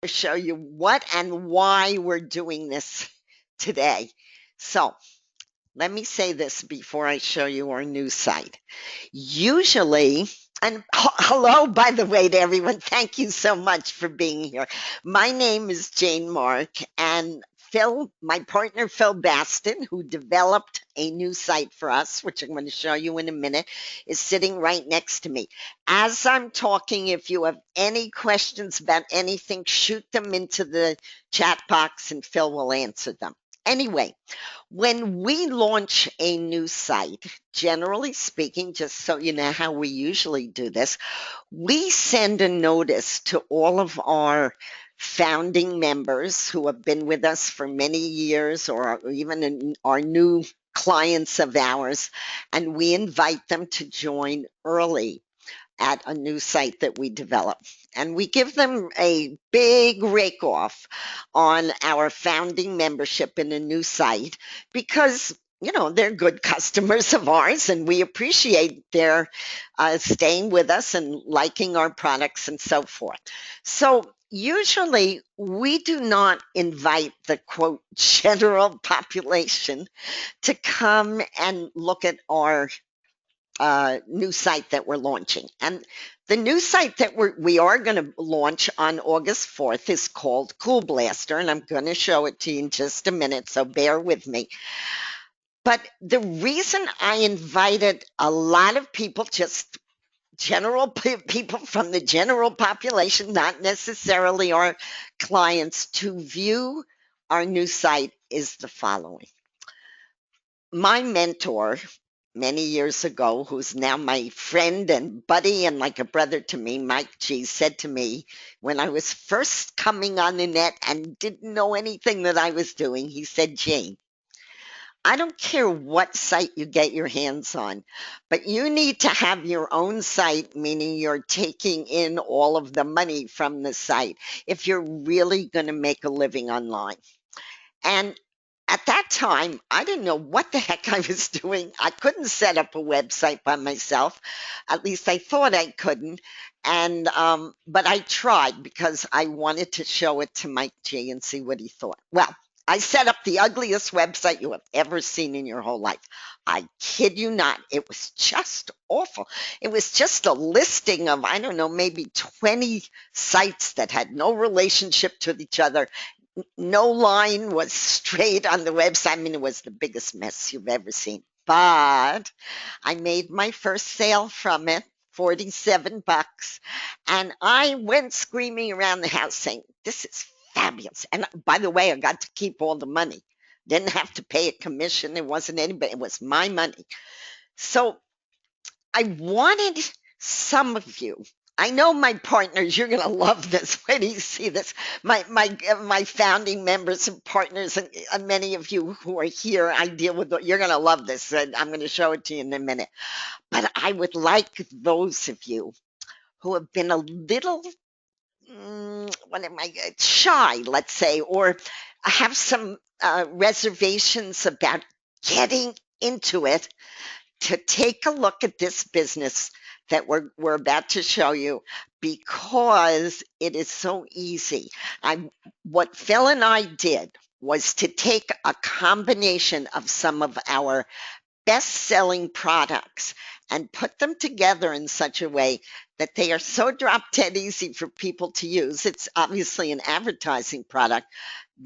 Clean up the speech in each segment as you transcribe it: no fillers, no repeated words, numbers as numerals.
show you what and why we're doing this today. So let me say this before I show you our new site. Usually, and hello, by the way, to everyone. Thank you so much for being here. My name is Jane Mark, and Phil, my partner Phil Baston, who developed a new site for us, which I'm going to show you in a minute, is sitting right next to me. As I'm talking, if you have any questions about anything, shoot them into the chat box and Phil will answer them. Anyway, when we launch a new site, generally speaking, just so you know how we usually do this, we send a notice to all of our founding members who have been with us for many years or even our new clients of ours, and we invite them to join early at a new site that we develop. And we give them a big rake off on our founding membership in a new site because they're good customers of ours and we appreciate their staying with us and liking our products and so forth. So usually we do not invite the quote general population to come and look at our new site that we're launching. And the new site that we are going to launch on August 4th is called Kule Blaster, and I'm going to show it to you in just a minute, so bear with me. But the reason I invited a lot of people, just general people from the general population, not necessarily our clients, to view our new site is the following. My mentor many years ago, who's now my friend and buddy and like a brother to me, Mike G, said to me when I was first coming on the net and didn't know anything that I was doing, he said, Jane, I don't care what site you get your hands on, but you need to have your own site, meaning you're taking in all of the money from the site if you're really going to make a living online. And at that time, I didn't know what the heck I was doing. I couldn't set up a website by myself. At least I thought I couldn't. And but I tried because I wanted to show it to Mike G and see what he thought. Well, I set up the ugliest website you have ever seen in your whole life. I kid you not. It was just awful. It was just a listing of, I don't know, maybe 20 sites that had no relationship to each other. No line was straight on the website. I mean, it was the biggest mess you've ever seen. But I made my first sale from it, 47 bucks. And I went screaming around the house saying, this is fabulous. And by the way, I got to keep all the money. Didn't have to pay a commission. It wasn't anybody. It was my money. So I wanted some of you. I know my partners, you're going to love this when you see this. My founding members and partners, and many of you who are here, I deal with. You're going to love this. And I'm going to show it to you in a minute. But I would like those of you who have been a little, what am I, shy, let's say, or have some reservations about getting into it, to take a look at this business that we're about to show you, because it is so easy. What Phil and I did was to take a combination of some of our best-selling products and put them together in such a way that they are so drop dead easy for people to use. It's obviously an advertising product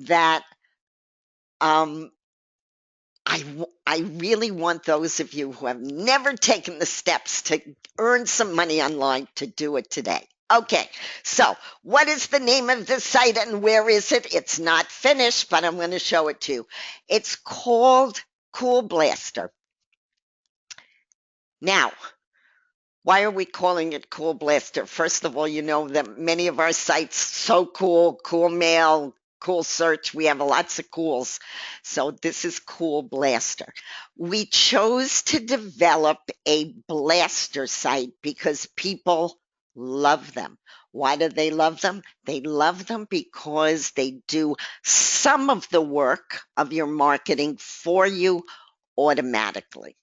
that um, I really want those of you who have never taken the steps to earn some money online to do it today. Okay, so what is the name of the site and where is it? It's not finished, but I'm going to show it to you. It's called Kule Blaster. Now, why are we calling it Kule Blaster? First of all, you know that many of our sites, So Cool, Cool Mail, Cool Search, we have lots of cools. So this is Kule Blaster. We chose to develop a blaster site because people love them. Why do they love them? They love them because they do some of the work of your marketing for you automatically.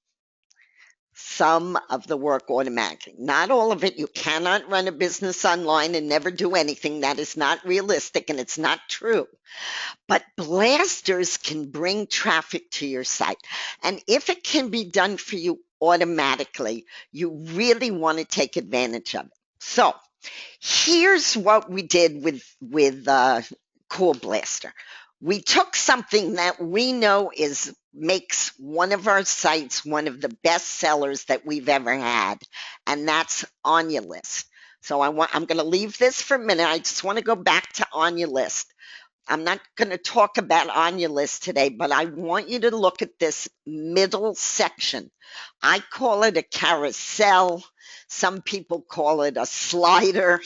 some of the work automatically. Not all of it. You cannot run a business online and never do anything. That is not realistic and it's not true. But blasters can bring traffic to your site. And if it can be done for you automatically, you really want to take advantage of it. So here's what we did with Kule Blaster. We took something that we know is makes one of our sites one of the best sellers that we've ever had, and that's on your list. So I'm going to leave this for a minute. I just want to go back to on your list. I'm not going to talk about on your list today, but I want you to look at this middle section. I call it a carousel. Some people call it a slider,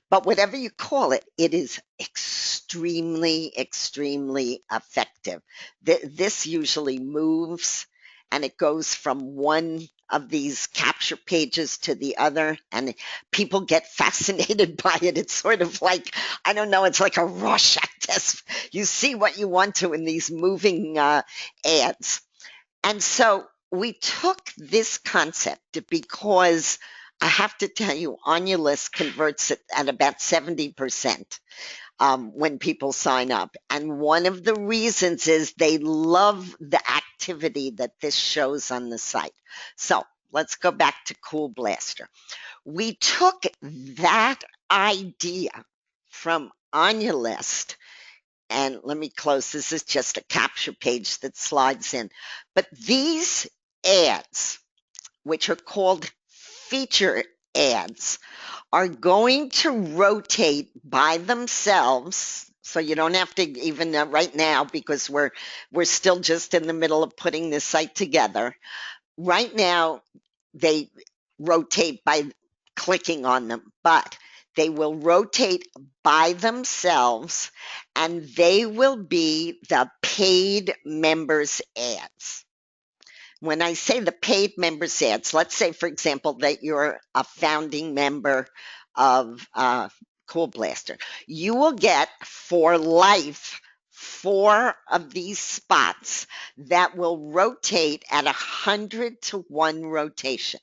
but whatever you call it, it is extremely, extremely effective. This usually moves and it goes from one of these capture pages to the other, and people get fascinated by it. It's sort of like, I don't know, it's like a Rorschach test. You see what you want to in these moving ads. And so we took this concept because I have to tell you, on your list converts it at about 70% when people sign up. And one of the reasons is they love the activity that this shows on the site. So let's go back to Kule Blaster. We took that idea from on your list, and let me close. This is just a capture page that slides in. But these ads, which are called feature ads, are going to rotate by themselves. So you don't have to even right now, because we're still just in the middle of putting this site together. Right now, they rotate by clicking on them, but they will rotate by themselves and they will be the paid members ads. When I say the paid members ads, let's say, for example, that you're a founding member of Kule Blaster. You will get for life 4 of these spots that will rotate at 100-to-1 rotation.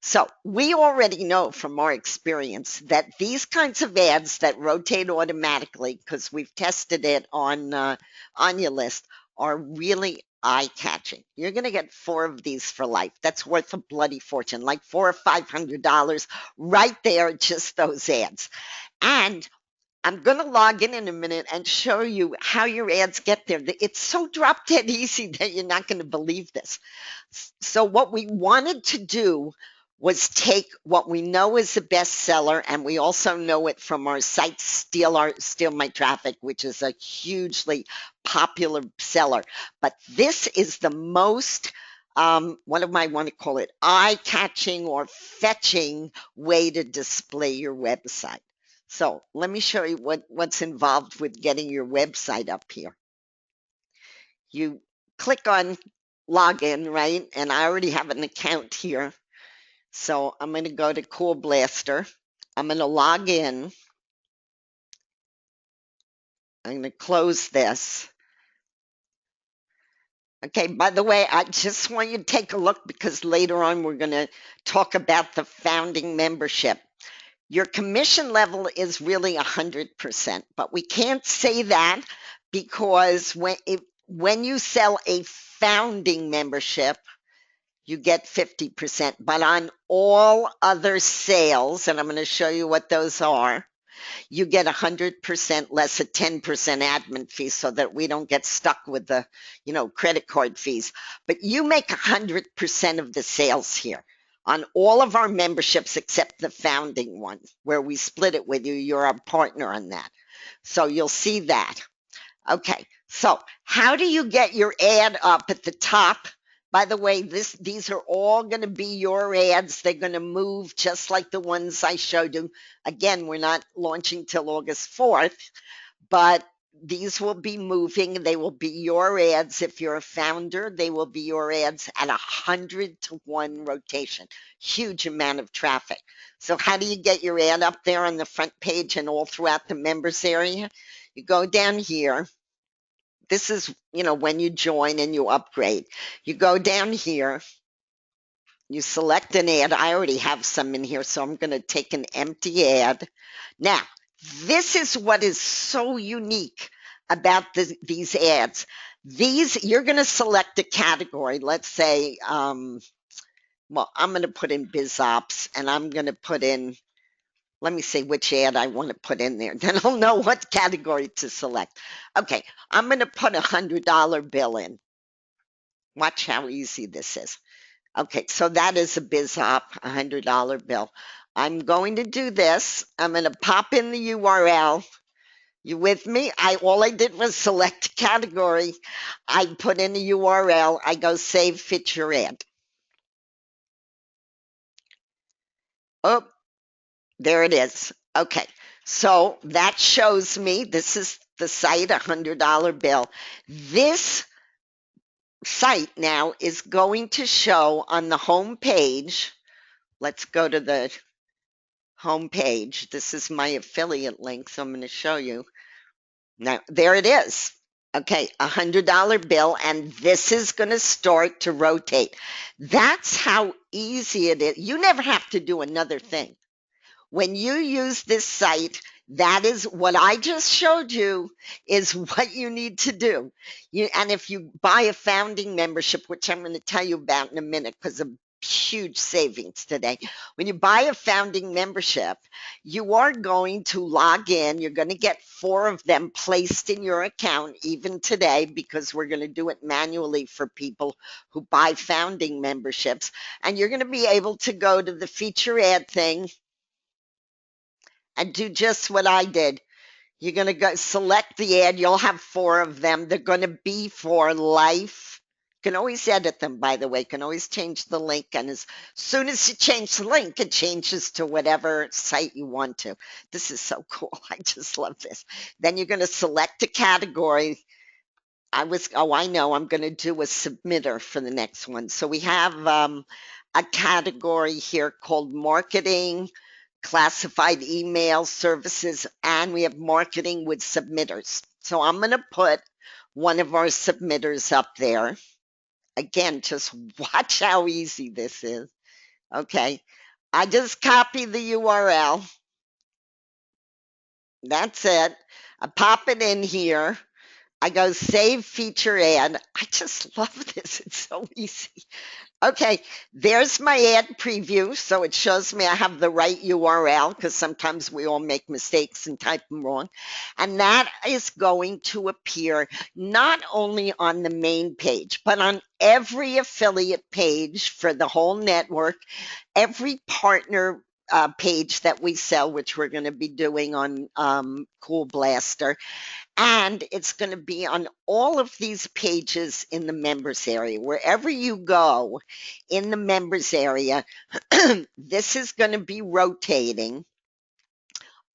So we already know from our experience that these kinds of ads that rotate automatically, because we've tested it on your list, are really eye-catching. You're going to get 4 of these for life. That's worth a bloody fortune, like $400 or $500 right there, just those ads. And I'm going to log in a minute and show you how your ads get there. It's so drop dead easy that you're not going to believe this. So what we wanted to do was take what we know is a bestseller, and we also know it from our site Steal My Traffic, which is a hugely popular seller. But this is the most what do I want to call it, eye-catching or fetching way to display your website. So let me show you what's involved with getting your website up here. You click on login, right? And I already have an account here. So I'm going to go to Kule Blaster. I'm going to log in. I'm going to close this. Okay, by the way, I just want you to take a look because later on we're going to talk about the founding membership. Your commission level is really 100%, but we can't say that because when you sell a founding membership, you get 50%. But on all other sales, and I'm going to show you what those are, you get 100% less a 10% admin fee so that we don't get stuck with the, credit card fees. But you make 100% of the sales here on all of our memberships except the founding one where we split it with you. You're a partner on that. So you'll see that. Okay, so how do you get your ad up at the top? By the way, these are all going to be your ads. They're going to move just like the ones I showed you. Again, we're not launching till August 4th, but these will be moving. They will be your ads. If you're a founder, they will be your ads at 100-to-1 rotation. Huge amount of traffic. So how do you get your ad up there on the front page and all throughout the members area? You go down here. This is, when you join and you upgrade. You go down here You select an ad. I already have some in here, so I'm going to take an empty ad. Now, this is what is so unique about these ads. These, you're going to select a category. Let's say, well, I'm going to put in biz ops, and I'm going to put in, let me see which ad I want to put in there. Then I'll know what category to select. Okay, I'm going to put $100 bill in. Watch how easy this is. Okay, so that is a biz op, $100 bill. I'm going to do this. I'm going to pop in the URL. You with me? All I did was select category. I put in the URL. I go save feature ad. Oh, there it is. Okay, so that shows me this is the site, $100 bill. This site now is going to show on the home page. Let's go to the home page. This is my affiliate link, so I'm going to show you. Now, there it is. Okay, $100 bill, and this is going to start to rotate. That's how easy it is. You never have to do another thing. When you use this site, that is what I just showed you is what you need to do. And if you buy a founding membership, which I'm going to tell you about in a minute because of huge savings today. When you buy a founding membership, you are going to log in. You're going to get 4 of them placed in your account even today because we're going to do it manually for people who buy founding memberships. And you're going to be able to go to the feature ad thing and do just what I did. You're going to go select the ad. You'll have 4 of them. They're going to be for life. You can always edit them, by the way. You can always change the link. And as soon as you change the link, it changes to whatever site you want to. This is so cool. I just love this. Then you're going to select a category. I know, I'm going to do a submitter for the next one. So we have a category here called marketing, classified email services, and we have marketing with submitters. So I'm going to put one of our submitters up there. Again, just watch how easy this is. Okay. I just copy the URL. That's it. I pop it in here. I go save feature ad. I just love this. It's so easy. Okay, there's my ad preview. So it shows me I have the right URL because sometimes we all make mistakes and type them wrong. And that is going to appear not only on the main page, but on every affiliate page for the whole network, every partner page that we sell, which we're going to be doing on Kule Blaster, and it's going to be on all of these pages in the members area. Wherever you go in the members area, this is going to be rotating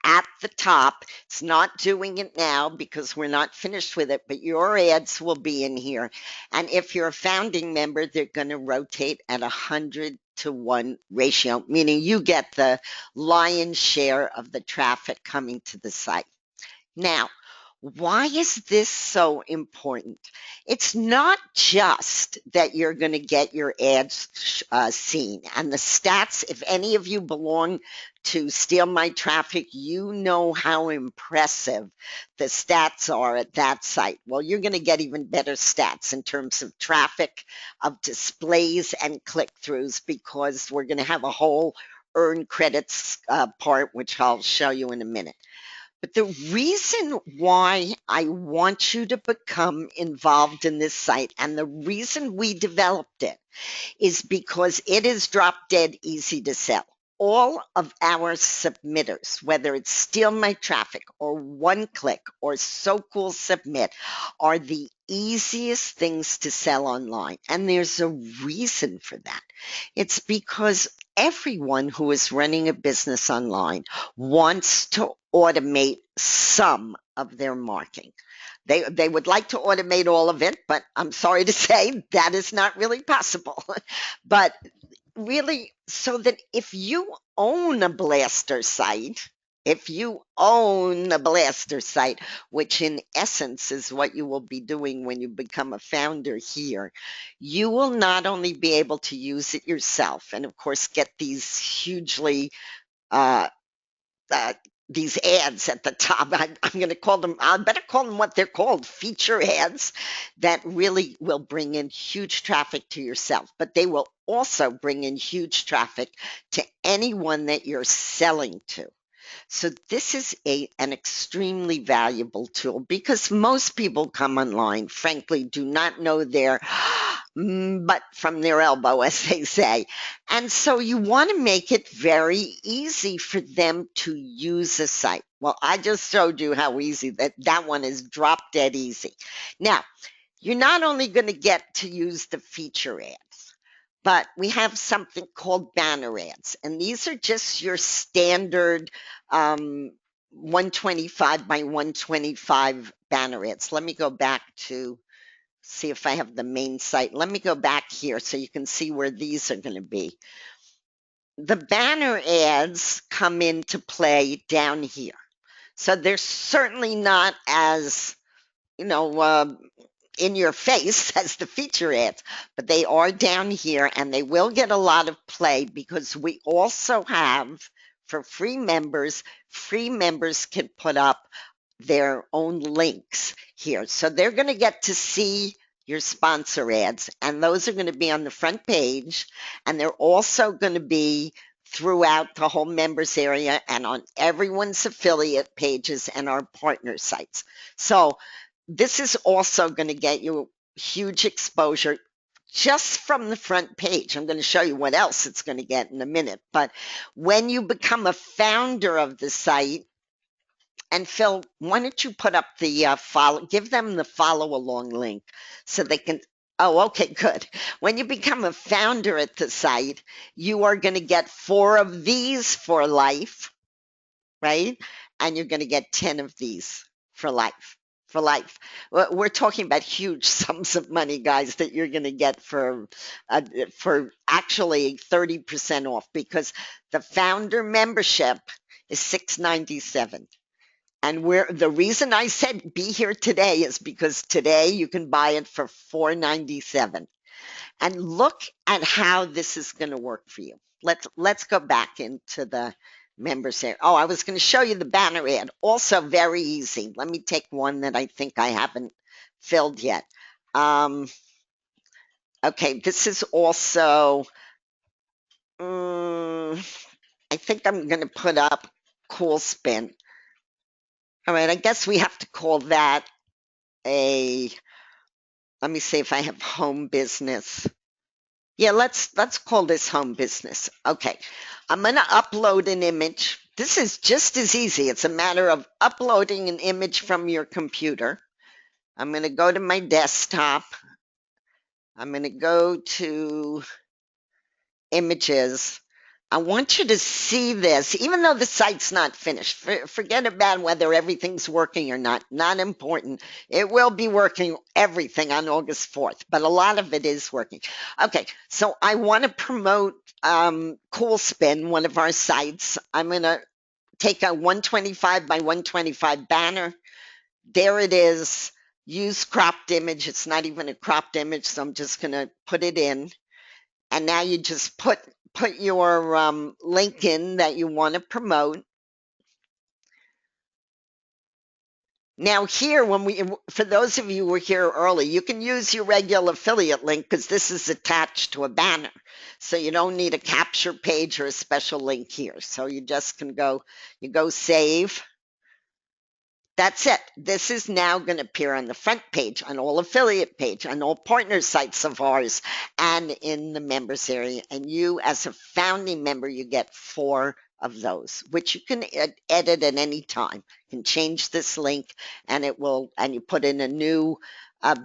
at the top. It's not doing it now because we're not finished with it, but your ads will be in here. And if you're a founding member, they're going to rotate at 100-to-1 ratio, meaning you get the lion's share of the traffic coming to the site. Now, why is this so important? It's not just that you're going to get your ads seen and the stats. If any of you belong to Steal My Traffic, you know how impressive the stats are at that site. Well, you're going to get even better stats in terms of traffic, of displays, and click-throughs because we're going to have a whole earn credits part, which I'll show you in a minute. But the reason why I want you to become involved in this site and the reason we developed it is because it is drop dead easy to sell. All of our submitters, whether it's Steal My Traffic or One Click or So Cool Submit, are the easiest things to sell online. And there's a reason for that. It's because everyone who is running a business online wants to automate some of their marketing. They would like to automate all of it, but I'm sorry to say that is not really possible. But really, so that if you own a Blaster site, If you own the Blaster site, which in essence is what you will be doing when you become a founder here, you will not only be able to use it yourself and, of course, get these hugely uh, uh, these ads at the top. I'm going to call them, I better call them what they're called, feature ads that really will bring in huge traffic to yourself, but they will also bring in huge traffic to anyone that you're selling to. So this is an extremely valuable tool because most people come online, frankly, do not know their butt from their elbow, as they say. And so you want to make it very easy for them to use a site. Well, I just showed you how easy that one is, drop dead easy. Now, you're not only going to get to use the feature ads, but we have something called banner ads. And these are just your standard 125 by 125 banner ads. Let me go back to see if I have the main site. Let me go back here so you can see where these are going to be. The banner ads come into play down here. So they're certainly not as, you know, in your face as the feature ads, but they are down here and they will get a lot of play because we also have for free members can put up their own links here. So they're going to get to see your sponsor ads, and those are going to be on the front page, and they're also going to be throughout the whole members area and on everyone's affiliate pages and our partner sites. So this is also going to get you huge exposure just from the front page. I'm going to show you what else it's going to get in a minute. But when you become a founder of the site, and Phil, why don't you put up the follow, give them the follow along link so they can. Oh, okay, good. When you become a founder at the site, you are going to get 4 of these for life, right? And you're going to get 10 of these for life. For life. We're talking about huge sums of money, guys, that you're going to get for actually 30% off because the founder membership is $697. And the reason I said be here today is because today you can buy it for $497. And look at how this is going to work for you. Let's go back into the members here. Oh, I was going to show you the banner ad. Also very easy. Let me take one that I think I haven't filled yet. Okay, this is also, I think I'm going to put up Cool Spin. All right, I guess we have to call that a, let me see if I have home business. Yeah, let's call this home business. Okay. I'm going to upload an image. This is just as easy. It's a matter of uploading an image from your computer. I'm going to go to my desktop. I'm going to go to images. I want you to see this, even though the site's not finished. Forget about whether everything's working or not. Not important. It will be working everything on August 4th, but a lot of it is working. Okay, so I want to promote Cool Spin, one of our sites. I'm going to take a 125 by 125 banner. There it is. Use cropped image. It's not even a cropped image, so I'm just going to put it in. And now you just put your link in that you want to promote. Now here, for those of you who were here early, you can use your regular affiliate link because this is attached to a banner. So you don't need a capture page or a special link here. So you just can go save. That's it. This is now going to appear on the front page, on all affiliate page, on all partner sites of ours, and in the members area. And you, as a founding member, you get 4 of those, which you can edit at any time. You can change this link, and you put in a new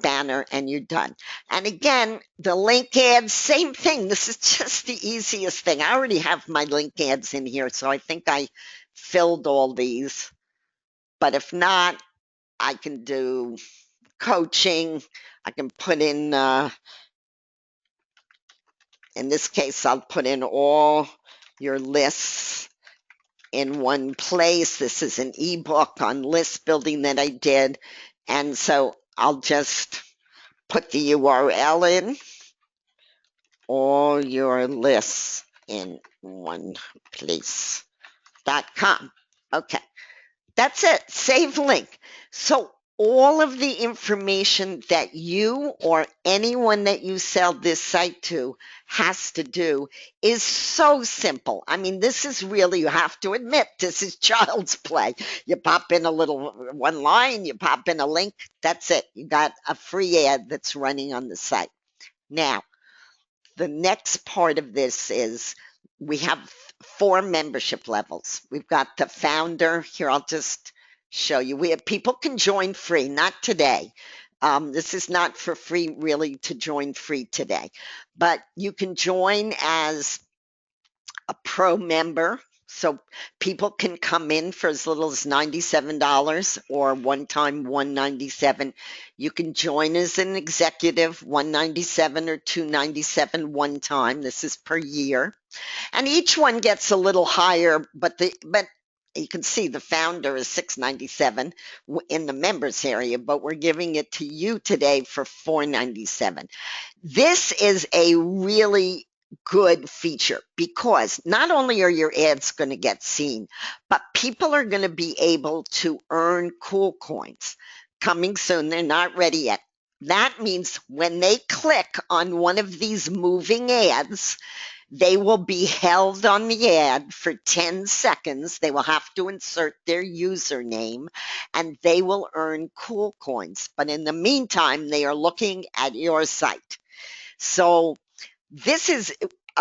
banner, and you're done. And again, the link ads, same thing. This is just the easiest thing. I already have my link ads in here, so I think I filled all these. But if not, I can do coaching. I can put in this case, I'll put in all your lists in one place. This is an ebook on list building that I did. And so I'll just put the URL in, all your lists in one place.com. Okay. That's it. Save link. So all of the information that you or anyone that you sell this site to has to do is so simple. I mean, this is really, you have to admit, this is child's play. You pop in a little one line, you pop in a link, that's it. You got a free ad that's running on the site. Now, the next part of this is we have 4 membership levels. We've got the founder. Here, I'll just show you. People can join free, not today. This is not for free, really, to join free today. But you can join as a pro member. So people can come in for as little as $97 or one time $197. You can join as an executive, $197 or $297 one time. This is per year. And each one gets a little higher, but you can see the founder is $697 in the members area, but we're giving it to you today for $497. This is a really good feature because not only are your ads going to get seen, but people are going to be able to earn cool coins coming soon. They're not ready yet. That means when they click on one of these moving ads, they will be held on the ad for 10 seconds. They will have to insert their username and they will earn cool coins. But in the meantime, they are looking at your site. So this is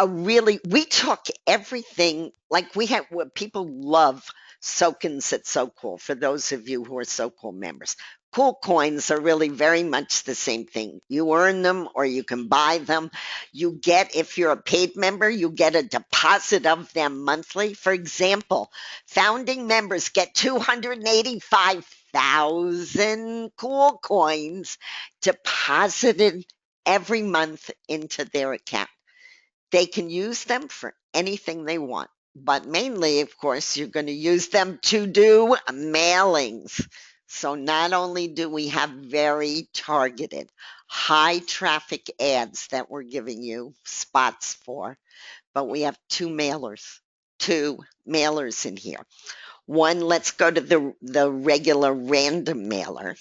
we took everything, like we have, what people love Soakins at So Cool, for those of you who are So Cool members. Cool coins are really very much the same thing. You earn them or you can buy them. You get, if you're a paid member, you get a deposit of them monthly. For example, founding members get 285,000 cool coins deposited every month into their account. They can use them for anything they want, but mainly, of course, you're going to use them to do mailings. So not only do we have very targeted, high traffic ads that we're giving you spots for, but we have two mailers in here. One, let's go to the regular random mailer.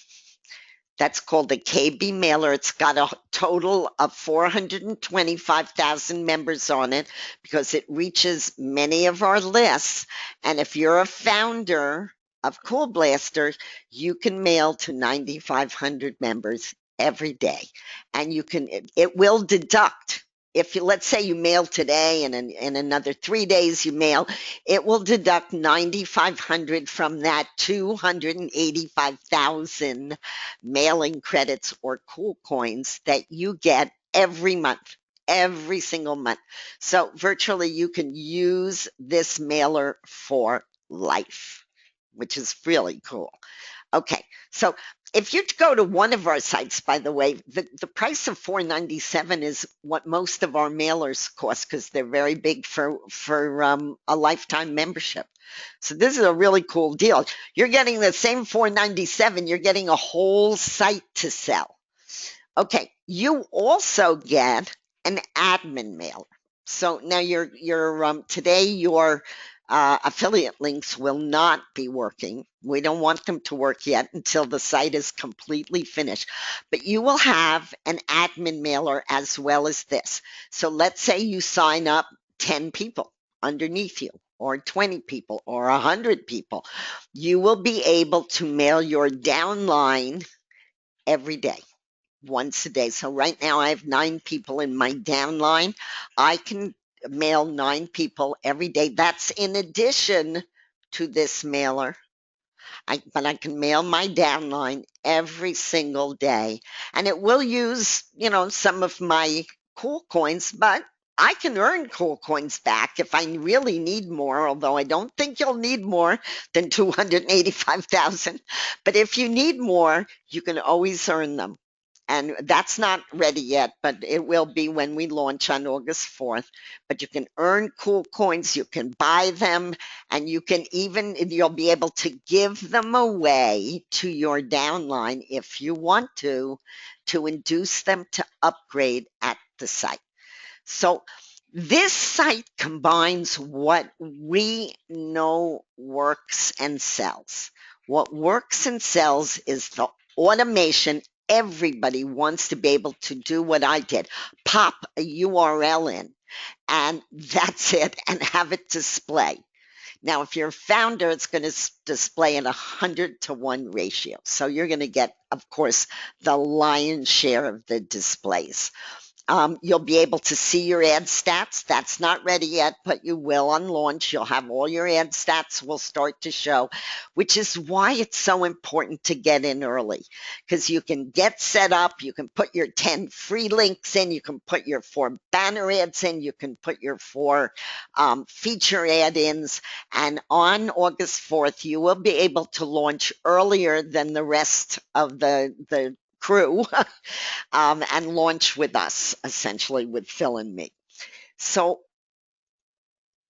That's called a KB mailer. It's got a total of 425,000 members on it because it reaches many of our lists. And if you're a founder of Kule Blaster, you can mail to 9,500 members every day. And it will deduct. If you, let's say you mail today and in another 3 days you mail, it will deduct 9,500 from that 285,000 mailing credits or cool coins that you get every month, every single month. So virtually you can use this mailer for life, which is really cool. Okay, so if you go to one of our sites, by the way, the price of $497 is what most of our mailers cost because they're very big for a lifetime membership. So this is a really cool deal. You're getting the same $497, you're getting a whole site to sell. Okay, you also get an admin mailer. So now today your affiliate links will not be working. We don't want them to work yet until the site is completely finished. But you will have an admin mailer as well as this. So let's say you sign up 10 people underneath you, or 20 people, or 100 people. You will be able to mail your downline every day, once a day. So right now I have 9 people in my downline. I can mail 9 people every day. That's in addition to this mailer. But I can mail my downline every single day. And it will use, some of my cool coins, but I can earn cool coins back if I really need more, although I don't think you'll need more than 285,000. But if you need more, you can always earn them. and that's not ready yet, but it will be when we launch on August 4th. But you can earn cool coins, you can buy them, and you can even, you'll be able to give them away to your downline if you want to induce them to upgrade at the site. So this site combines what we know works and sells. What works and sells is the automation. Everybody wants to be able to do what I did, pop a URL in, and that's it, and have it display. Now, if you're a founder, it's going to display in 100-to-1 ratio. So you're going to get, of course, the lion's share of the displays. You'll be able to see your ad stats. That's not ready yet, but you will on launch. You'll have all your ad stats will start to show, which is why it's so important to get in early, because you can get set up. You can put your 10 free links in. You can put your 4 banner ads in. You can put your 4 feature add-ins. And on August 4th, you will be able to launch earlier than the rest of the crew and launch with us, essentially with Phil and me. So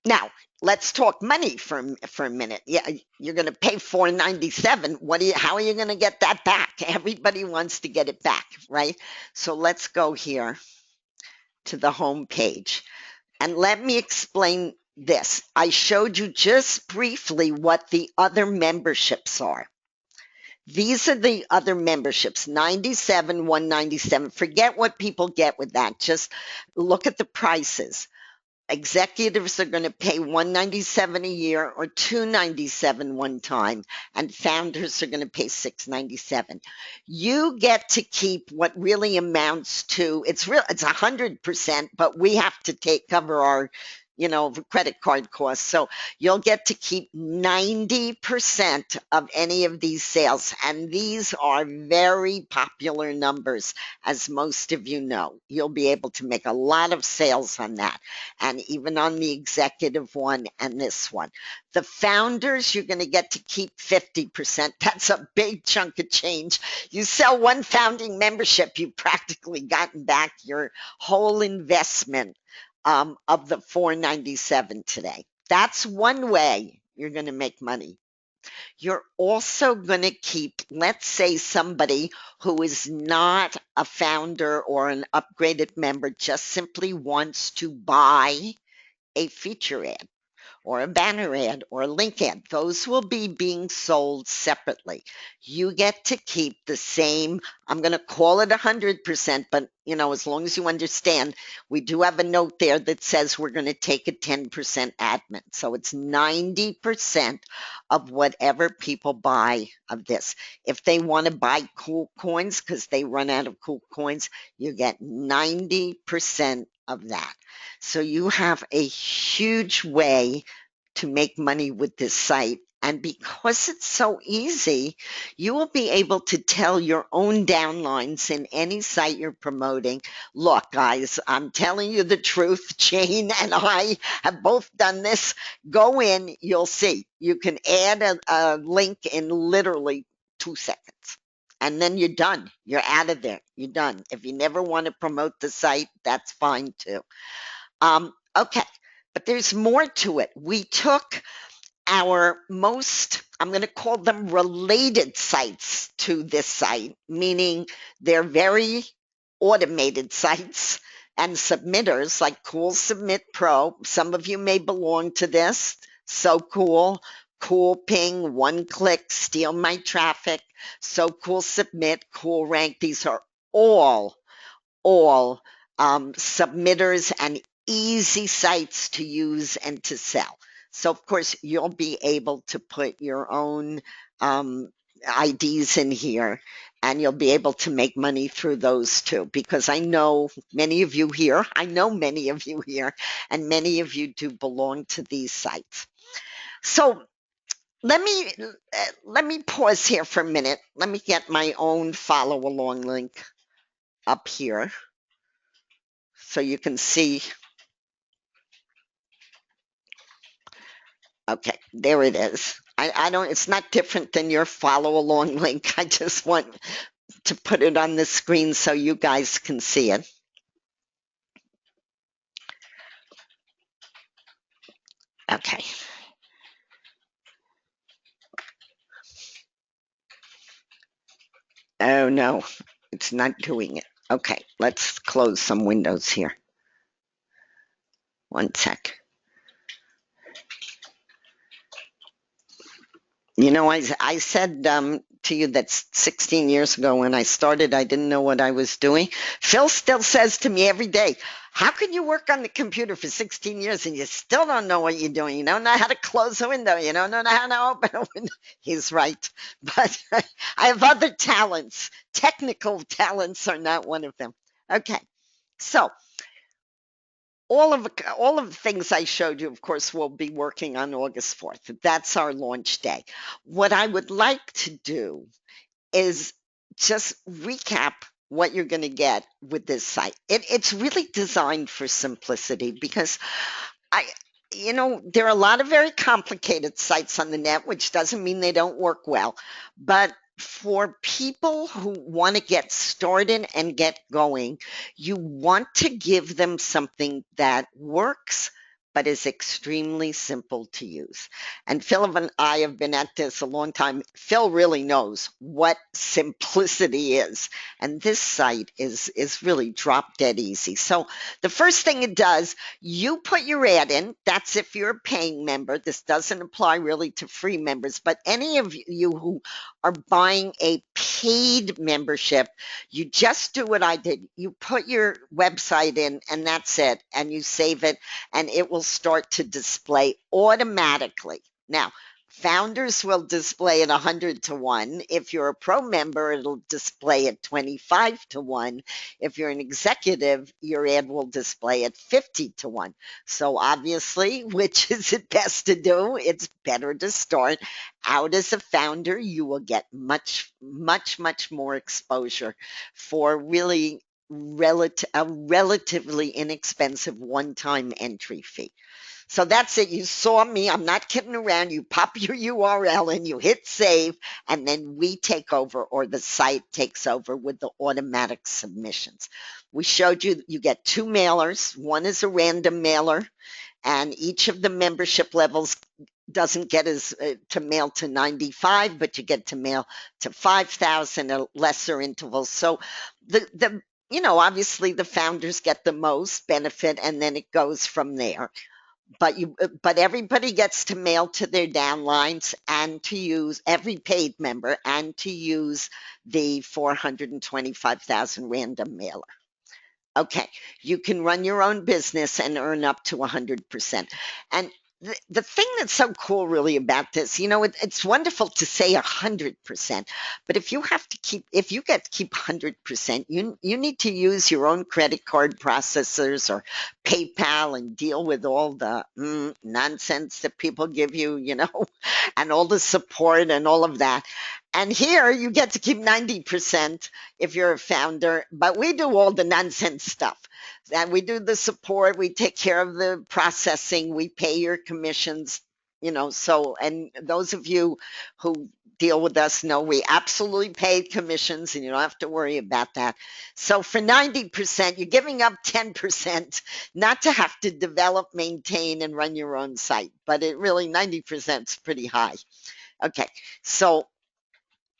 now let's talk money for a minute. Yeah, you're going to pay $4.97. How are you going to get that back? Everybody wants to get it back, right? So let's go here to the home page and let me explain this. I showed you just briefly what the other memberships are. These are the other memberships, 97, 197. Forget what people get with that. Just look at the prices. Executives are going to pay $197 a year or $297 one time, and founders are going to pay $697. You get to keep what really amounts to it's 100%, but we have to cover our credit card costs. So you'll get to keep 90% of any of these sales. And these are very popular numbers, as most of you know. You'll be able to make a lot of sales on that, and even on the executive one and this one. The founders, you're going to get to keep 50%. That's a big chunk of change. You sell one founding membership, you've practically gotten back your whole investment of the $497 today. That's one way you're going to make money. You're also going to keep, let's say, somebody who is not a founder or an upgraded member, just simply wants to buy a feature ad or a banner ad or a link ad. Those will be being sold separately. You get to keep the same, I'm going to call it 100%, but as long as you understand, we do have a note there that says we're going to take a 10% admin. So it's 90% of whatever people buy of this. If they want to buy cool coins because they run out of cool coins, you get 90% of that. So you have a huge way to make money with this site. And because it's so easy, you will be able to tell your own downlines in any site you're promoting, look, guys, I'm telling you the truth. Jane and I have both done this. Go in, you'll see. You can add a link in literally 2 seconds. And then you're done. You're out of there. You're done. If you never want to promote the site, that's fine too. Okay, but there's more to it. We took our most, I'm going to call them related sites to this site, meaning they're very automated sites and submitters like Cool Submit Pro. Some of you may belong to this. So Cool, Cool Ping, One Click, Steal My Traffic, So Cool Submit, Cool Rank. These are all submitters and easy sites to use and to sell. So, of course, you'll be able to put your own IDs in here, and you'll be able to make money through those too, because I know many of you here, and many of you do belong to these sites. So let me pause here for a minute. Let me get my own follow along link up here so you can see. Okay, there it is. I don't, it's not different than your follow along link. I just want to put it on the screen so you guys can see it. Okay. Oh no, it's not doing it. Okay, let's close some windows here. One sec. You know, I said to you that 16 years ago when I started, I didn't know what I was doing. Phil still says to me every day, how can you work on the computer for 16 years and you still don't know what you're doing? You don't know how to close a window. You don't know how to open a window. He's right. But I have other talents. Technical talents are not one of them. Okay. So all of the things I showed you, of course, we'll be working on August 4th. That's our launch day. What I would like to do is just recap what you're going to get with this site. It's really designed for simplicity because I, there are a lot of very complicated sites on the net, which doesn't mean they don't work well. But for people who want to get started and get going, you want to give them something that works but is extremely simple to use. And Phil and I have been at this a long time. Phil really knows what simplicity is. And this site is really drop dead easy. So the first thing it does, you put your ad in. That's if you're a paying member. This doesn't apply really to free members, but any of you who are buying a paid membership, you just do what I did. You put your website in and that's it, and you save it, and it will start to display automatically. Now, founders will display at 100 to 1. If you're a pro member, it'll display at 25 to 1. If you're an executive, your ad will display at 50 to 1. So obviously, which is it best to do? It's better to start out as a founder. You will get much, much, much more exposure for really a relatively inexpensive one-time entry fee. So that's it. You saw me. I'm not kidding around. You pop your URL and you hit save, and then we take over, or the site takes over with the automatic submissions. We showed you you get two mailers. One is a random mailer, and each of the membership levels doesn't get as to mail to 95, but you get to mail to 5,000 at lesser intervals. So the obviously the founders get the most benefit, and then it goes from there. But everybody gets to mail to their downlines and to use every paid member and to use the 425,000 random mailer. Okay, you can run your own business and earn up to 100%. And the thing that's so cool really about this, it's wonderful to say 100%, but if you get to keep 100%, you need to use your own credit card processors or PayPal and deal with all the nonsense that people give you, and all the support and all of that. And here you get to keep 90% if you're a founder, but we do all the nonsense stuff. And we do the support, we take care of the processing, we pay your commissions, so, and those of you who deal with us know we absolutely pay commissions and you don't have to worry about that. So for 90%, you're giving up 10% not to have to develop, maintain, and run your own site, but it really 90% is pretty high. Okay, so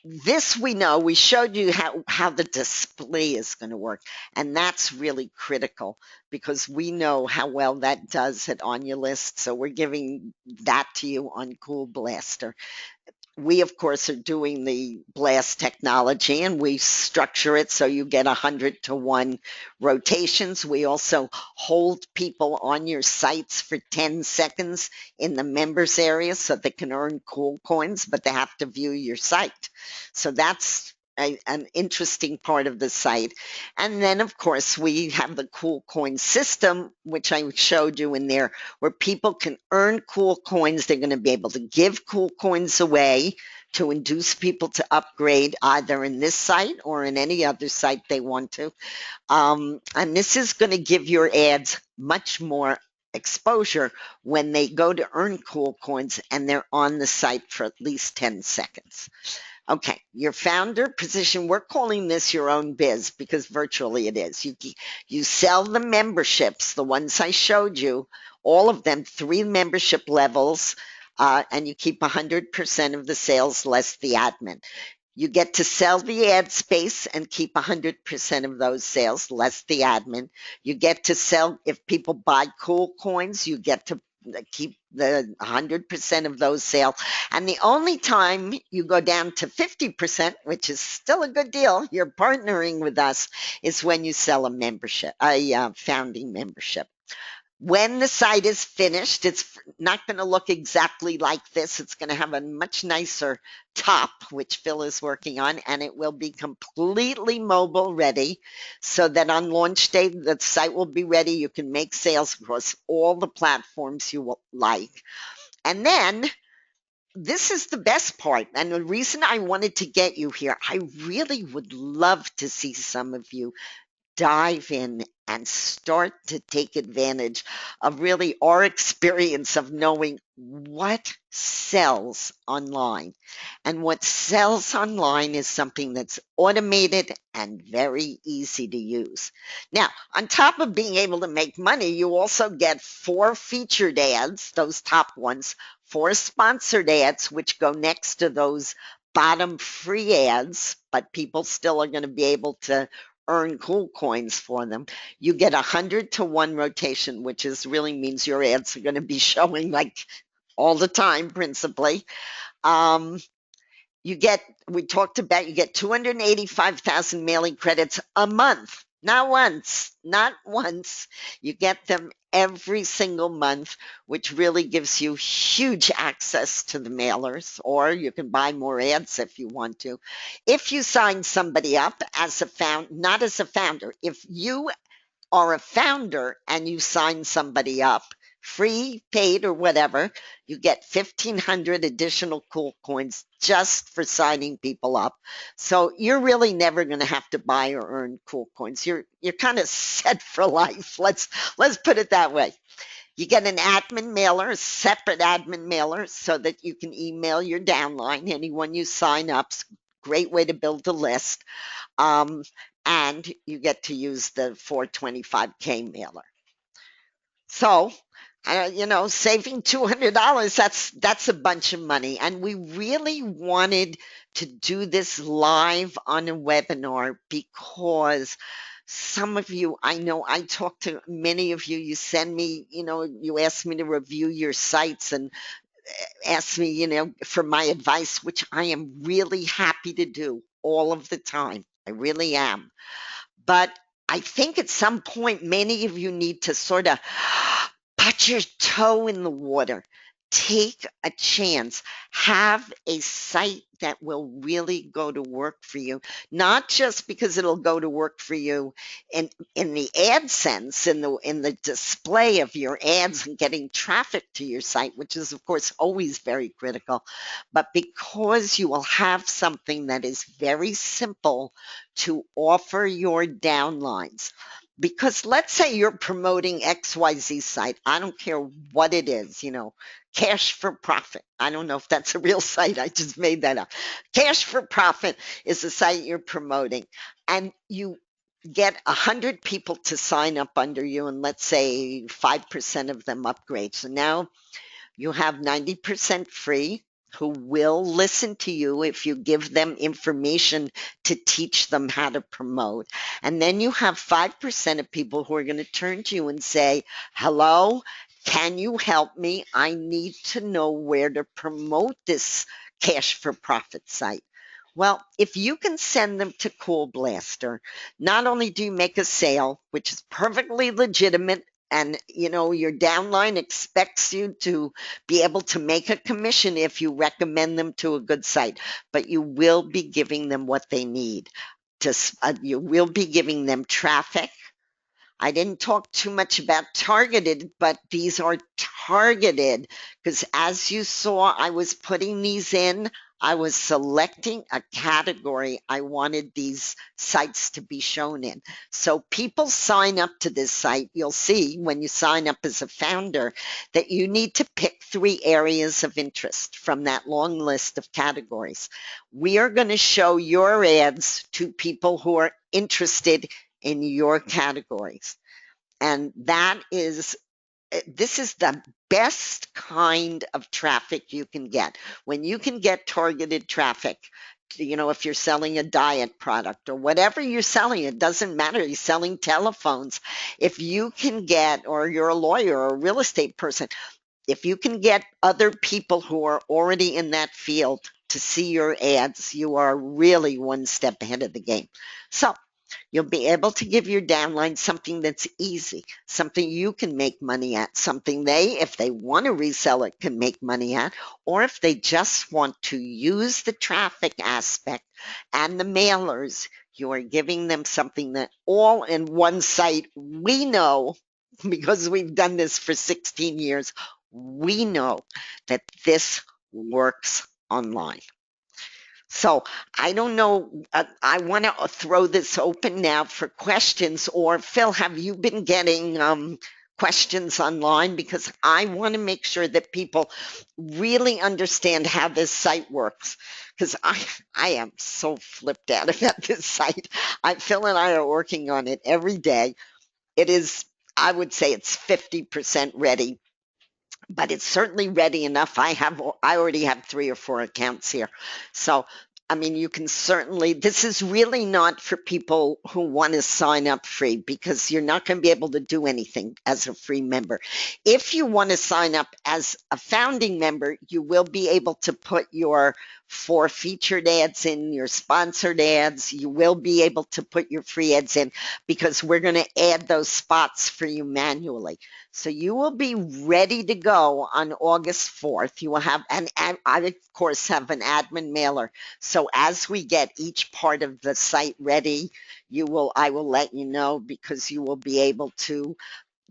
this we know, we showed you how the display is going to work, and that's really critical because we know how well that does it on your list. So we're giving that to you on Kule Blaster. We, of course, are doing the blast technology, and we structure it so you get 100 to 1 rotations. We also hold people on your sites for 10 seconds in the members area so they can earn cool coins, but they have to view your site. So that's an interesting part of the site. And then, of course, we have the cool coin system, which I showed you in there, where people can earn cool coins. They're going to be able to give cool coins away to induce people to upgrade either in this site or in any other site they want to. And this is going to give your ads much more exposure when they go to earn cool coins and they're on the site for at least 10 seconds. Okay, your founder position, we're calling this your own biz because virtually it is. You sell the memberships, the ones I showed you, all of them, 3 membership levels, and you keep 100% of the sales less the admin. You get to sell the ad space and keep 100% of those sales, less the admin. You get to sell, if people buy cool coins, you get to keep the 100% of those sales. And the only time you go down to 50%, which is still a good deal, you're partnering with us, is when you sell a membership, a founding membership. When the site is finished, it's not going to look exactly like this. It's going to have a much nicer top, which Phil is working on, and it will be completely mobile ready so that on launch day, the site will be ready. You can make sales across all the platforms you will like. And then this is the best part. And the reason I wanted to get you here, I really would love to see some of you dive in and start to take advantage of really our experience of knowing what sells online. And what sells online is something that's automated and very easy to use. Now, on top of being able to make money, you also get 4 featured ads, those top ones, 4 sponsored ads, which go next to those bottom free ads, but people still are going to be able to earn cool coins for them. You get 100-to-1 rotation, which is really means your ads are going to be showing like all the time, principally. Um, you get, we talked about, you get 285,000 mailing credits a month. Not once, not once. You get them every single month, which really gives you huge access to the mailers, or you can buy more ads if you want to. If you sign somebody up as a not as a founder, if you are a founder and you sign somebody up, free, paid, or whatever, you get 1,500 additional cool coins just for signing people up. So you're really never going to have to buy or earn cool coins. You're kind of set for life. Let's put it that way. You get an admin mailer, a separate admin mailer, so that you can email your downline, anyone you sign up. Great way to build a list. Um, and you get to use the 425K mailer. So, saving $200, that's a bunch of money. And we really wanted to do this live on a webinar because some of you, I know I talked to many of you, you send me, you ask me to review your sites and ask me, for my advice, which I am really happy to do all of the time. I really am. But I think at some point, many of you need to sort of put your toe in the water. Take a chance. Have a site that will really go to work for you, not just because it'll go to work for you in the ad sense, in the display of your ads and getting traffic to your site, which is of course always very critical, but because you will have something that is very simple to offer your downlines. Because let's say you're promoting XYZ site. I don't care what it is, cash for profit. I don't know if that's a real site. I just made that up. Cash for profit is the site you're promoting. And you get 100 people to sign up under you, and let's say 5% of them upgrade. So now you have 90% free who will listen to you if you give them information to teach them how to promote. And then you have 5% of people who are going to turn to you and say, hello, can you help me? I need to know where to promote this cash for profit site. Well, if you can send them to Kule Blaster, not only do you make a sale, which is perfectly legitimate, and your downline expects you to be able to make a commission if you recommend them to a good site, but you will be giving them what they need. You will be giving them traffic. I didn't talk too much about targeted, but these are targeted because as you saw, I was putting these in. I was selecting a category I wanted these sites to be shown in. So people sign up to this site. You'll see when you sign up as a founder that you need to pick 3 areas of interest from that long list of categories. We are going to show your ads to people who are interested in your categories. And that is this is the best kind of traffic you can get. When you can get targeted traffic, if you're selling a diet product or whatever you're selling, it doesn't matter. You're selling telephones. If you can get, or you're a lawyer or a real estate person, if you can get other people who are already in that field to see your ads, you are really one step ahead of the game. So you'll be able to give your downline something that's easy, something you can make money at, something they, if they want to resell it, can make money at, or if they just want to use the traffic aspect and the mailers, you are giving them something that all in one site. We know, because we've done this for 16 years, we know that this works online. So I don't know. I want to throw this open now for questions. Or Phil, have you been getting questions online? Because I want to make sure that people really understand how this site works. Because I am so flipped out about this site. Phil and I are working on it every day. It is, I would say, it's 50% ready, but it's certainly ready enough. I already have 3 or 4 accounts here. So, I mean, you can certainly, this is really not for people who want to sign up free, because you're not going to be able to do anything as a free member. If you want to sign up as a founding member, you will be able to put your 4 featured ads in, your sponsored ads. You will be able to put your free ads in, because we're going to add those spots for you manually. So you will be ready to go on August 4th. You will have, and I, of course, have an admin mailer. So as we get each part of the site ready, I will let you know, because you will be able to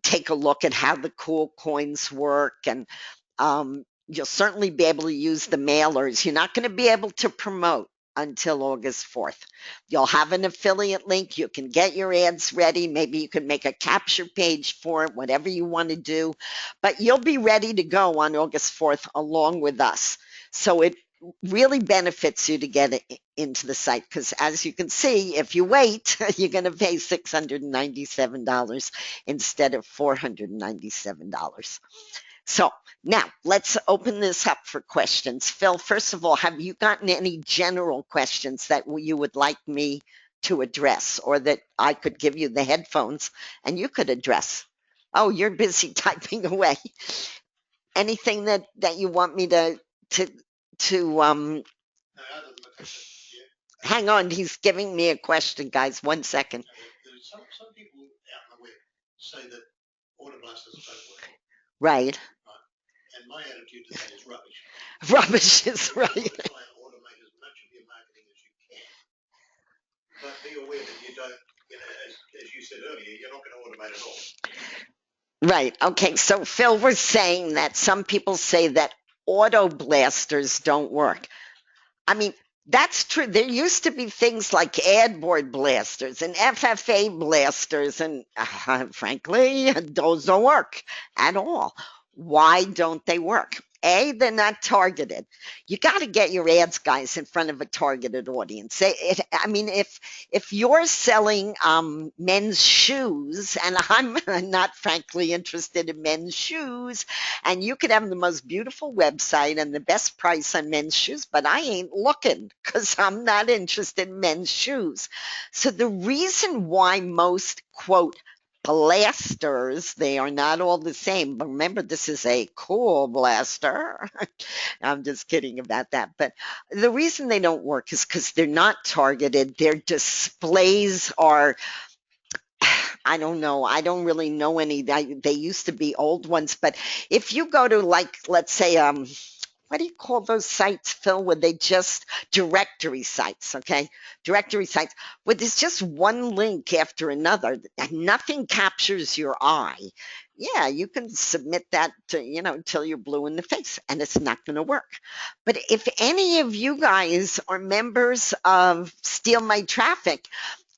take a look at how the cool coins work, and you'll certainly be able to use the mailers. You're not going to be able to promote until August 4th. You'll have an affiliate link. You can get your ads ready. Maybe you can make a capture page for it, whatever you want to do. But you'll be ready to go on August 4th along with us. So it really benefits you to get it into the site, because as you can see, if you wait, you're going to pay $697 instead of $497. So now let's open this up for questions. Phil, first of all, have you gotten any general questions that you would like me to address, or that I could give you the headphones and you could address? Oh, you're busy typing away. Anything that you want me to to hang on, he's giving me a question, guys. 1 second. Some people out on the web say that auto blasters don't work. Right. And my attitude to that is rubbish. Rubbish is right. You try and automate as much of your marketing as you can, but be aware that you don't, as you said earlier, you're not going to automate it all. Right. Okay. So Phil was saying that some people say that auto blasters don't work. I mean, that's true. There used to be things like AdBoard blasters and FFA blasters, and frankly, those don't work at all. Why don't they work? A, they're not targeted. You got to get your ads, guys, in front of a targeted audience. I mean, if you're selling men's shoes, and I'm not frankly interested in men's shoes, and you could have the most beautiful website and the best price on men's shoes, but I ain't looking, because I'm not interested in men's shoes. So the reason why most quote blasters, they are not all the same, but remember, this is a Kule Blaster. I'm just kidding about that. But the reason they don't work is because they're not targeted. Their displays are, I don't know. I don't really know any. They used to be old ones, but if you go to, like, let's say, what do you call those sites, Phil, where they just directory sites, okay? Directory sites where there's just one link after another and nothing captures your eye. Yeah, you can submit that to, till you're blue in the face and it's not going to work. But if any of you guys are members of Steal My Traffic,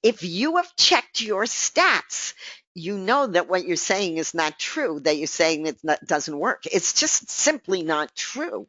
if you have checked your stats, you know that what you're saying is not true, that you're saying it doesn't work. It's just simply not true.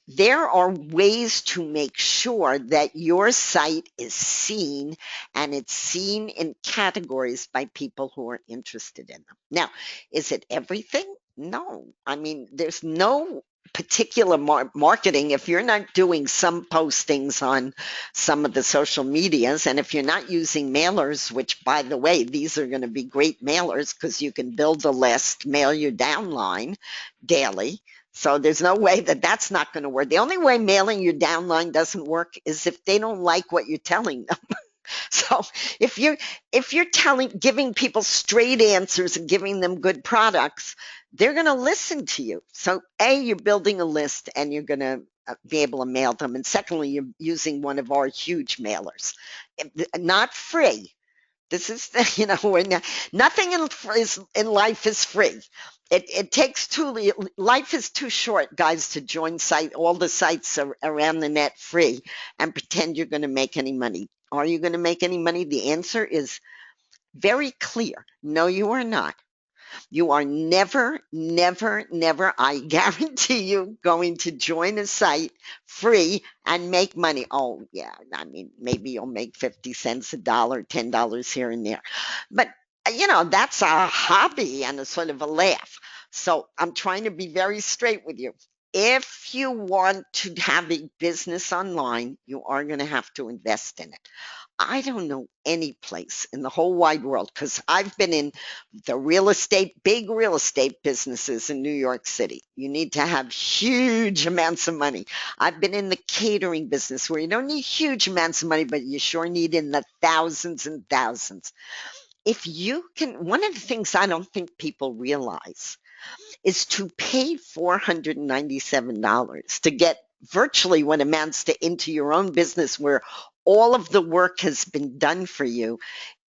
There are ways to make sure that your site is seen and it's seen in categories by people who are interested in them. Now, is it everything? No. I mean, there's no particular marketing if you're not doing some postings on some of the social medias, and if you're not using mailers, which by the way, these are going to be great mailers because you can build a list, mail your downline daily. So there's no way that that's not going to work. The only way mailing your downline doesn't work is if they don't like what you're telling them. So if you're giving people straight answers and giving them good products, they're going to listen to you. So you're building a list and you're going to be able to mail them. And secondly, you're using one of our huge mailers, not free. This is, nothing in life is free. It takes life is too short, guys, to join all the sites around the net free and pretend you're going to make any money. Are you going to make any money? The answer is very clear. No, you are not. You are never, never, never, I guarantee you, going to join a site free and make money. Oh, yeah. I mean, maybe you'll make 50 cents, a dollar, $10 here and there. But, that's a hobby and a sort of a laugh. So I'm trying to be very straight with you. If you want to have a business online, you are going to have to invest in it. I don't know any place in the whole wide world because I've been in the big real estate businesses in New York City. You need to have huge amounts of money. I've been in the catering business where you don't need huge amounts of money, but you sure need in the thousands and thousands. If you can, one of the things I don't think people realize is to pay $497 to get virtually what amounts to into your own business where all of the work has been done for you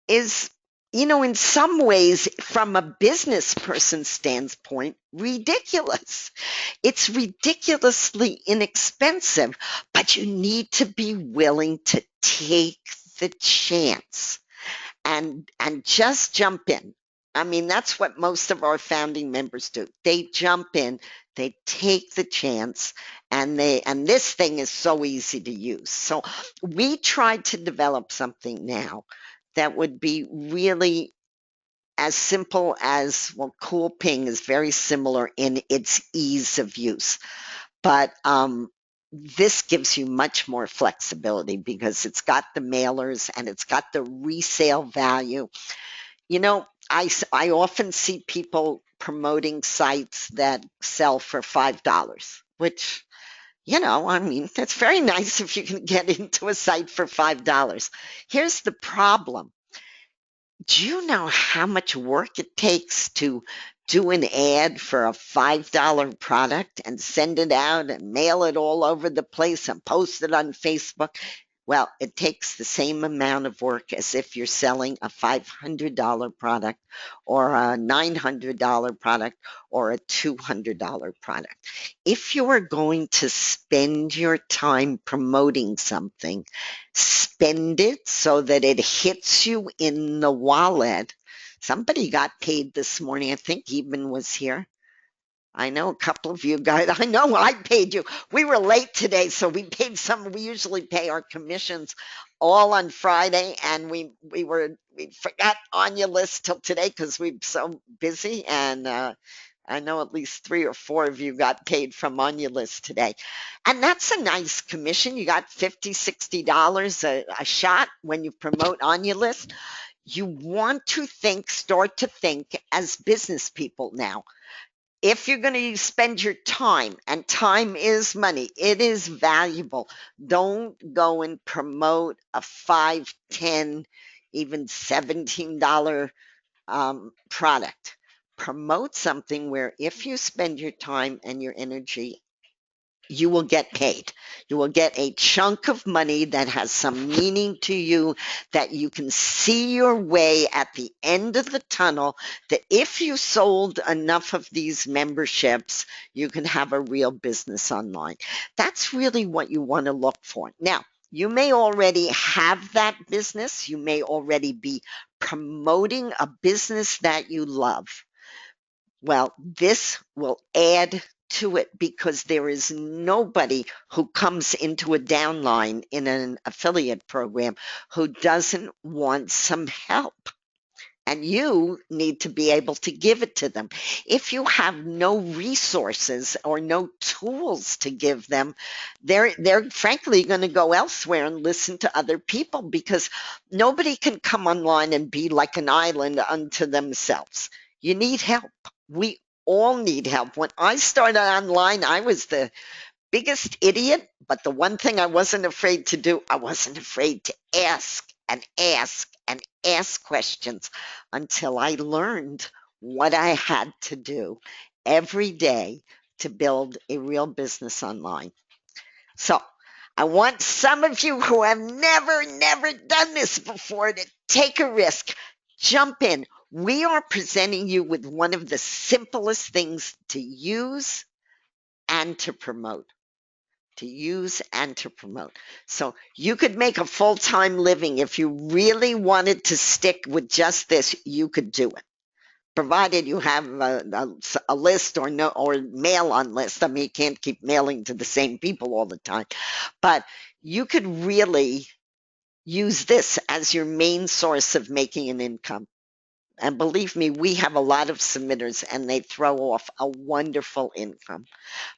is, in some ways, from a business person's standpoint, ridiculous. It's ridiculously inexpensive, but you need to be willing to take the chance and just jump in. I mean, that's what most of our founding members do. They jump in, they take the chance, and this thing is so easy to use. So we tried to develop something now that would be really as simple as, well, Cool Ping is very similar in its ease of use. But this gives you much more flexibility because it's got the mailers and it's got the resale value. I often see people promoting sites that sell for $5, which, I mean, that's very nice if you can get into a site for $5. Here's the problem. Do you know how much work it takes to do an ad for a $5 product and send it out and mail it all over the place and post it on Facebook? Well, it takes the same amount of work as if you're selling a $500 product or a $900 product or a $200 product. If you are going to spend your time promoting something, spend it so that it hits you in the wallet. Somebody got paid this morning. I think Eben was here. I know a couple of you guys. I know I paid you. We were late today, so we paid some. We usually pay our commissions all on Friday, and we forgot on your list till today because we're so busy. And I know at least 3 or 4 of you got paid from on your list today, and that's a nice commission. You got $50, $60 a shot when you promote on your list. You want to start to think as business people now. If you're going to spend your time, and time is money, it is valuable. Don't go and promote a 5, 10, even $17 product. Promote something where if you spend your time and your energy you will get paid. You will get a chunk of money that has some meaning to you, that you can see your way at the end of the tunnel, that if you sold enough of these memberships, you can have a real business online. That's really what you want to look for. Now, you may already have that business. You may already be promoting a business that you love. Well, this will add to it because there is nobody who comes into a downline in an affiliate program who doesn't want some help. And you need to be able to give it to them. If you have no resources or no tools to give them, they're frankly going to go elsewhere and listen to other people, because nobody can come online and be like an island unto themselves. You need help. We all need help. When I started online, I was the biggest idiot, but the one thing I wasn't afraid to do, I wasn't afraid to ask and ask and ask questions until I learned what I had to do every day to build a real business online. So I want some of you who have never done this before to take a risk. Jump in. We are presenting you with one of the simplest things to use and to promote. To use and to promote. So you could make a full-time living if you really wanted to stick with just this. You could do it, provided you have a list or no or mail on list. I mean, you can't keep mailing to the same people all the time, but you could really use this as your main source of making an income. And believe me, we have a lot of submitters and they throw off a wonderful income.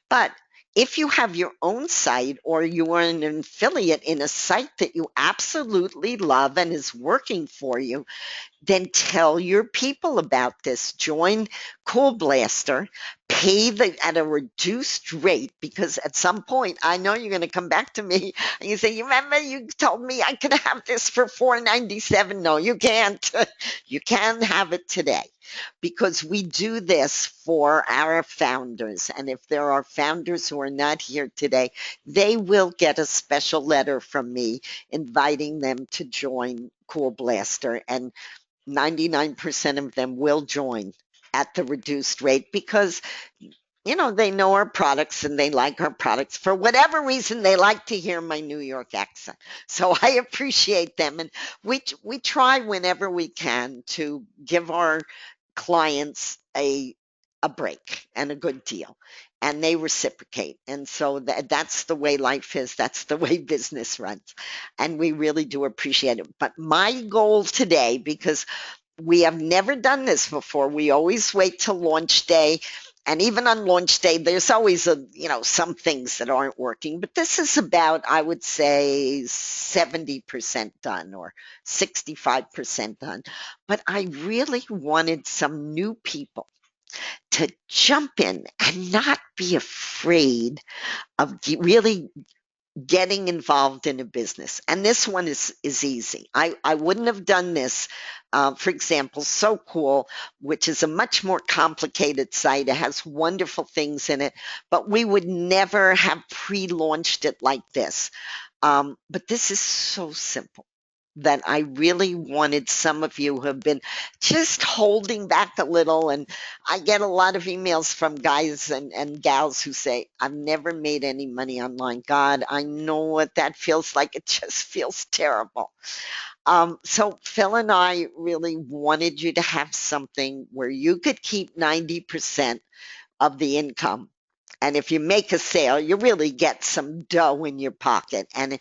But if you have your own site, or you are an affiliate in a site that you absolutely love and is working for you, then tell your people about this. Join Kule Blaster, at a reduced rate, because at some point I know you're going to come back to me and you say, "You remember you told me I could have this for $497?" No, you can't. You can have it today, because we do this for our founders. And if there are founders who are not here today, they will get a special letter from me inviting them to join Kule Blaster. And 99% of them will join at the reduced rate, because they know our products and they like our products. For whatever reason, they like to hear my New York accent. So I appreciate them. And we try whenever we can to give our clients a break and a good deal. And they reciprocate. And so that's the way life is. That's the way business runs. And we really do appreciate it. But my goal today, because we have never done this before. We always wait till launch day. And even on launch day, there's always some things that aren't working. But this is about, I would say, 70% done or 65% done. But I really wanted some new people to jump in and not be afraid of really getting involved in a business. And this one is easy. I wouldn't have done this, for example, So Cool, which is a much more complicated site. It has wonderful things in it, but we would never have pre-launched it like this. But this is so simple that I really wanted some of you who have been just holding back a little. And I get a lot of emails from guys and gals who say, "I've never made any money online. God, I know what that feels like. It just feels terrible." So Phil and I really wanted you to have something where you could keep 90% of the income. And if you make a sale, you really get some dough in your pocket. And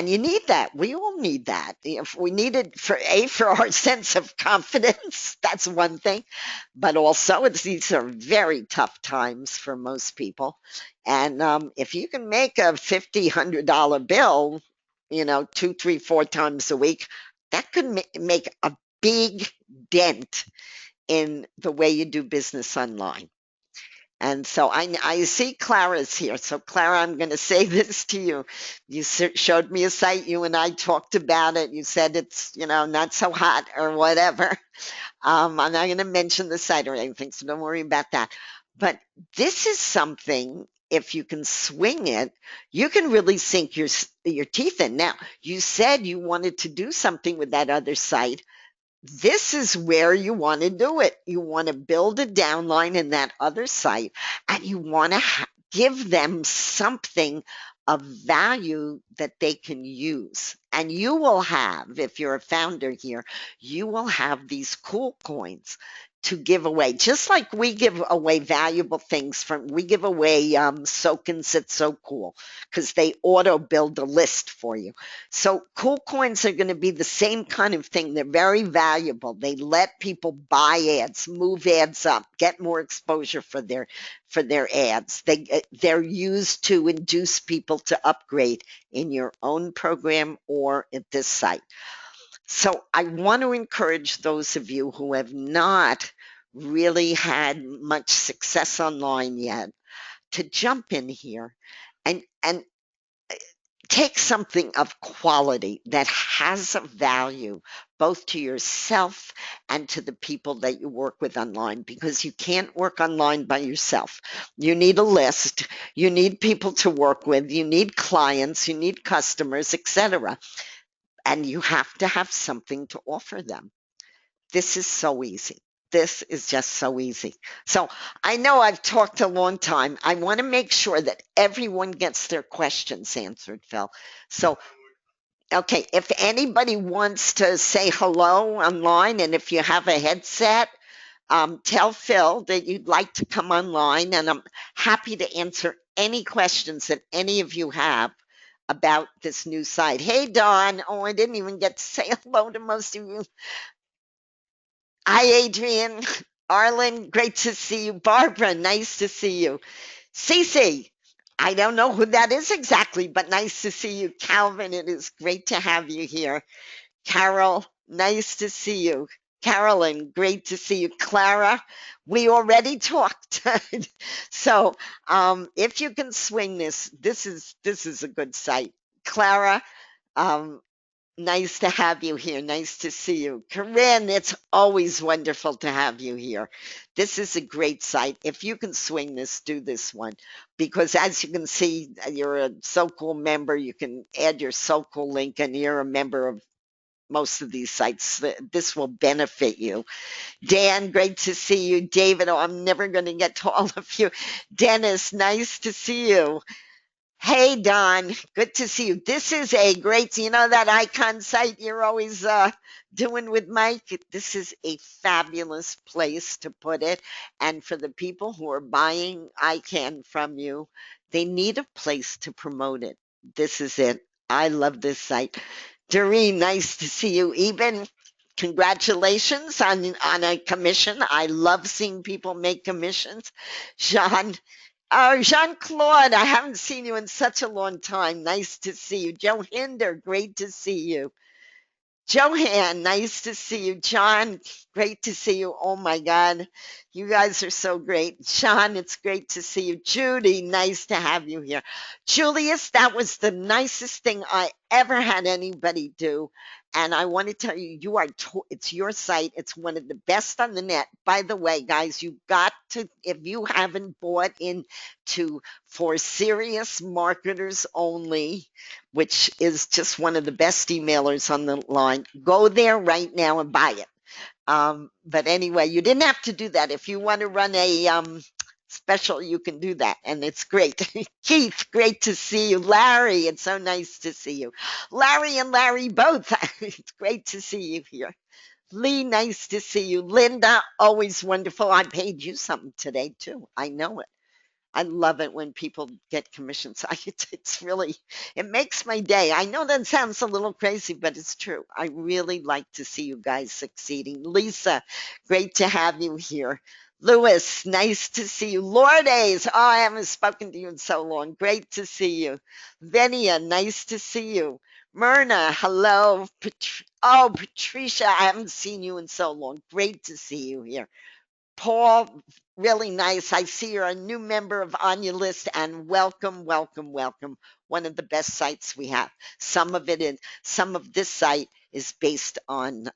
you need that. We all need that. If we need it for our sense of confidence, that's one thing. But also, these are very tough times for most people. And if you can make a $50, $100 bill, two, three, four times a week, that could make a big dent in the way you do business online. And so I see Clara's here. So Clara, I'm going to say this to you. You showed me a site. You and I talked about it. You said it's, not so hot or whatever. I'm not going to mention the site or anything, so don't worry about that. But this is something if you can swing it, you can really sink your teeth in. Now, you said you wanted to do something with that other site. This is where you want to do it. You want to build a downline in that other site, and you want to give them something of value that they can use. And you will have, if you're a founder here, you will have these cool coins to give away, just like we give away valuable things. From we give away soak and sit so cool, because they auto build a list for you. So cool coins are going to be the same kind of thing. They're very valuable. They let people buy ads, move ads up, get more exposure for their ads. They're used to induce people to upgrade in your own program or at this site. So I want to encourage those of you who have not really had much success online yet to jump in here and take something of quality that has a value both to yourself and to the people that you work with online, because you can't work online by yourself. You need a list, you need people to work with, you need clients, you need customers, etc. And you have to have something to offer them. This is so easy. This is just so easy. So I know I've talked a long time. I want to make sure that everyone gets their questions answered, Phil. So, okay, if anybody wants to say hello online, and if you have a headset, tell Phil that you'd like to come online, and I'm happy to answer any questions that any of you have about this new site. Hey, Dawn. Oh, I didn't even get to say hello to most of you. Hi, Adrian. Arlen, great to see you. Barbara, nice to see you. Cece, I don't know who that is exactly, but nice to see you. Calvin, it is great to have you here. Carol, nice to see you. Carolyn, great to see you. Clara, we already talked. So if you can swing this, this is a good site. Clara, um, nice to have you here. Nice to see you. Corinne, it's always wonderful to have you here. This is a great site. If you can swing this, do this one. Because as you can see, you're a So Cool member. You can add your So Cool link, and you're a member of most of these sites. This will benefit you. Dan, great to see you. David, oh, I'm never going to get to all of you. Dennis, nice to see you. Hey, Don, good to see you. This is a great, you know, that icon site you're always doing with Mike? This is a fabulous place to put it. And for the people who are buying ICANN from you, they need a place to promote it. This is it. I love this site. Doreen, nice to see you. Eben, congratulations on a commission. I love seeing people make commissions. Jean, oh, Jean-Claude, I haven't seen you in such a long time. Nice to see you. Joe Hinder, great to see you. Johan, nice to see you. John, great to see you. Oh my God, you guys are so great. Sean, it's great to see you. Judy, nice to have you here. Julius, that was the nicest thing I ever had anybody do. And I want to tell you, it's your site. It's one of the best on the net. By the way, guys, you got to, if you haven't bought into For Serious Marketers Only, which is just one of the best emailers on the line. Go there right now and buy it. But anyway, you didn't have to do that. If you want to run a special, you can do that, and it's great. Keith, great to see you. Larry, it's so nice to see you. Larry and Larry both. It's great to see you here. Lee, nice to see you. Linda, always wonderful. I paid you something today too. I know it. I love it when people get commissions. It's really, it makes my day. I know that sounds a little crazy, but it's true. I really like to see you guys succeeding. Lisa, great to have you here. Louis, nice to see you. Lourdes, oh, I haven't spoken to you in so long. Great to see you. Venia, nice to see you. Myrna, hello. Oh, Patricia, I haven't seen you in so long. Great to see you here. Paul, really nice. I see you're a new member of On Your List, and welcome, welcome, welcome. One of the best sites we have. Some of this site is based on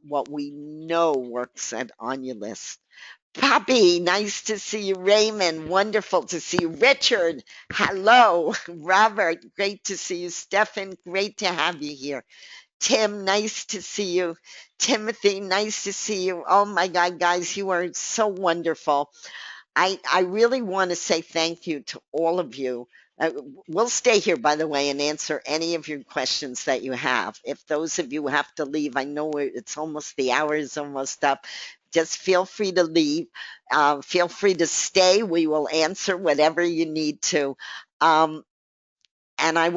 what we know works at On Your List. Poppy, nice to see you. Raymond, wonderful to see you. Richard, hello. Robert, great to see you. Stefan, great to have you here. Tim, nice to see you. Timothy, nice to see you. Oh my God, guys, you are so wonderful. I really want to say thank you to all of you. Uh, we'll stay here, by the way, and answer any of your questions that you have. If those of you have to leave, I know it's almost the hour is almost up. Just feel free to leave. Feel free to stay. We will answer whatever you need to. Um, and I